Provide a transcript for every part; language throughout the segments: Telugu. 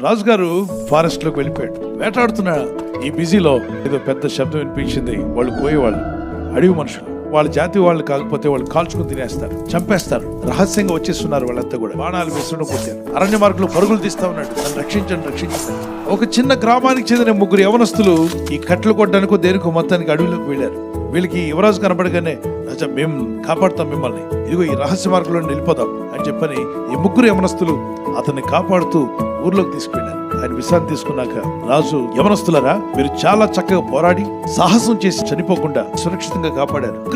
రాజుగారు ఫారెస్ట్ లోకి వెళ్ళిపోయాడు. వేటాడుతున్న ఈ బిజీలో ఏదో పెద్ద శబ్దం వినిపించింది. వాళ్ళు కోయేవాళ్ళు, అడవి మనుషులు. వాళ్ళ జాతి వాళ్ళు కాకపోతే వాళ్ళు కాల్చుకుని తినేస్తారు, చంపేస్తారు. రహస్యంగా వచ్చేస్తున్నారు. వాళ్ళంతా కూడా బాణాలు వేసుకుని కొట్టారు. అరణ్య మార్గంలో పరుగులు తీస్తా ఉన్నాడు. నన్ను రక్షించండి, రక్షించండి. ఒక చిన్న గ్రామానికి చెందిన ముగ్గురు యవనస్తులు ఈ కట్టెలు కొట్టడానికో దేనికో మొత్తానికి అడవిలోకి వెళ్ళారు. వీళ్ళకి యువరాజు కనబడగానే, రాజా మేము కాపాడుతాం మిమ్మల్ని, ఇదిగో ఈ రహస్య మార్గంలో వెళ్ళిపోదాం అని చెప్పని ఈ ముగ్గురు యవనస్తులు అతన్ని కాపాడుతూ ఊర్లోకి తీసుకువెళ్ళారు. ఆయన విశ్రాంతి తీసుకున్నాక రాజు, యవనస్తులారా, మీరు చాలా చక్కగా పోరాడి సాహసం చేసి చనిపోకుండా సురక్షితంగా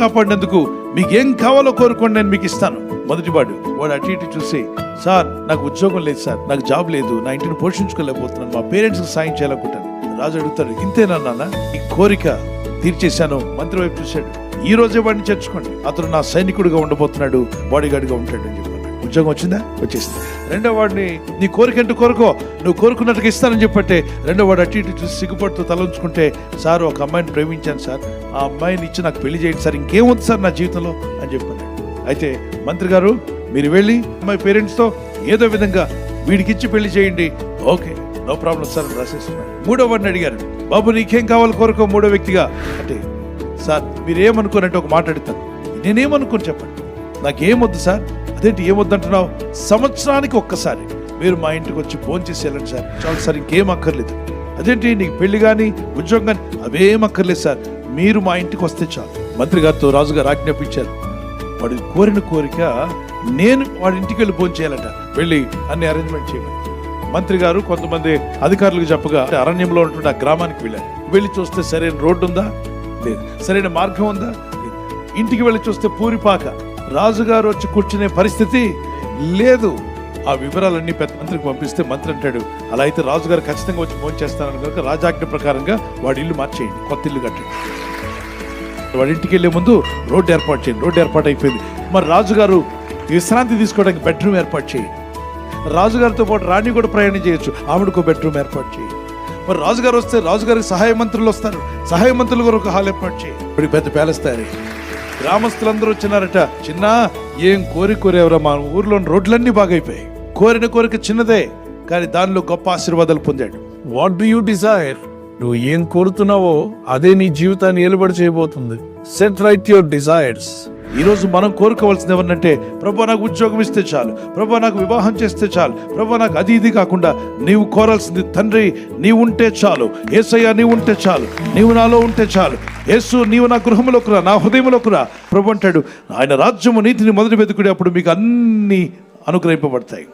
కాపాడినందుకు మీకేం కావాలో కోరుకోండి, నేను మీకు ఇస్తాను. మొదటి వాడు అటు ఇటు చూసి, సార్ నాకు ఉద్యోగం లేదు సార్, నాకు జాబ్ లేదు, నా ఇంటిని పోషించుకోలేకపోతున్నాను, మా పేరెంట్స్ కి సాయం చేయాలనుకుంటాను. రాజు అడుగుతాడు, ఇంతేనా నాన్న, ఈ కోరిక తీర్చేశాను. మంత్రి వైపు చూశాడు, ఈ రోజే వాడిని చేర్చుకోండి, అతను నా సైనికుడిగా ఉండబోతున్నాడు, బాడీ గార్డ్ గా ఉంటాడు అని చెప్పాడు. ఉద్యోగం వచ్చిందా? వచ్చేసింది. రెండో వాడిని, నీ కోరిక అంటూ కోరుకో, నువ్వు కోరుకున్నట్టుగా ఇస్తానని చెప్పంటే, రెండో వాడు అటు ఇటు చూసి సిగ్గుపడుతూ తలంచుకుంటే, సార్ ఒక అమ్మాయిని ప్రేమించాను సార్, ఆ అమ్మాయిని ఇచ్చి నాకు పెళ్లి చేయండి సార్, ఇంకేముంది సార్ నా జీవితంలో అని చెప్పాను. అయితే మంత్రి గారు, మీరు వెళ్ళి అమ్మాయి పేరెంట్స్తో ఏదో విధంగా వీడికిచ్చి పెళ్లి చేయండి. ఓకే, నో ప్రాబ్లం సార్ అని రాసేస్తున్నాను. మూడో వాడిని అడిగారు, బాబు నీకేం కావాలి కోరుకో మూడో వ్యక్తిగా అంటే, సార్ మీరేమనుకోనంటే ఒక మాట అడుగుతాను, నేనేమనుకోని చెప్పండి, నాకేమొద్దు సార్. అదేంటి ఏమొద్దు అంటున్నావు? సంవత్సరానికి ఒక్కసారి మీరు మా ఇంటికి వచ్చి భోజనం చేసి వెళ్ళండి సార్, చాలు సార్, ఇంకేం అక్కర్లేదు. అదేంటి నీకు పెళ్లి కానీ ఉద్యోగం కానీ అవేం అక్కర్లేదు సార్, మీరు మా ఇంటికి వస్తే చాలు. మంత్రి గారితో రాజుగారు ఆజ్ఞాపించారు, వాడి కోరిన కోరిక నేను వాడి ఇంటికి వెళ్ళి భోజనం చేయాలట, వెళ్ళి అన్ని అరేంజ్మెంట్ చేయమని మంత్రి గారు కొంతమంది అధికారులకు చెప్పగా అరణ్యంలో ఉంటున్న గ్రామానికి వెళ్ళారు. వెళ్ళి చూస్తే సరైన రోడ్డు ఉందా? లేదు. సరైన మార్గం ఉందా? లేదు. ఇంటికి వెళ్ళి చూస్తే పూరిపాక, రాజుగారు వచ్చి కూర్చునే పరిస్థితి లేదు. ఆ వివరాలన్నీ పెద్ద మంత్రికి పంపిస్తే మంత్రి అంటాడు, అలా అయితే రాజుగారు ఖచ్చితంగా వచ్చి ఫోన్ చేస్తానని కనుక రాజాజ్ఞ ప్రకారంగా వాడి ఇల్లు మార్చేయండి, కొత్త ఇల్లు కట్టండి. వాడి ఇంటికి వెళ్లే ముందు రోడ్డు ఏర్పాటు చేయండి. రోడ్డు ఏర్పాటు అయిపోయింది. మరి రాజుగారు విశ్రాంతి తీసుకోవడానికి బెడ్రూమ్ ఏర్పాటు చేయండి. రాజుగారితో పాటు రాణి కూడా ప్రయాణం చేయొచ్చు, ఆవిడకు బెడ్రూమ్ ఏర్పాటు చేయండి. మరి రాజుగారు వస్తే రాజుగారికి సహాయ మంత్రులు వస్తారు, సహాయ మంత్రులు కూడా ఒక హాల్ ఏర్పాటు చేయండి. ఇప్పుడు పెద్ద ప్యాలెస్ తయారై గ్రామస్తులందరూ వచ్చినారట. చిన్న ఏం కోరేవరా, మా ఊర్లో రోడ్లన్నీ బాగైపోయాయి. కోరిన కోరిక చిన్నదే, కానీ దానిలో గొప్ప ఆశీర్వాదాలు పొందాడు. What do you desire? నువ్వు ఏం కోరుతున్నావో అదే నీ జీవితాన్ని ఏలుబడి చేయబోతుంది. Set right your desires. ఈ రోజు మనం కోరుకోవాల్సింది ఏమన్నంటే, ప్రభు నాకు ఉద్యోగం ఇస్తే చాలు, ప్రభు నాకు వివాహం చేస్తే చాలు, ప్రభు నాకు అది ఇది కాకుండా నీవు కోరాల్సింది, తండ్రి నీవు ఉంటే చాలు, యేసయ్య నీవు ఉంటే చాలు, నీవు నాలో ఉంటే చాలు, యేసు నీవు నా గృహంలోకి రా, నా హృదయంలోకి రా. ప్రభు అంటాడు, ఆయన రాజ్యము నీతిని మొదటి వెతుకుడి, అప్పుడు మీకు అన్ని అనుగ్రహింపబడతాయి.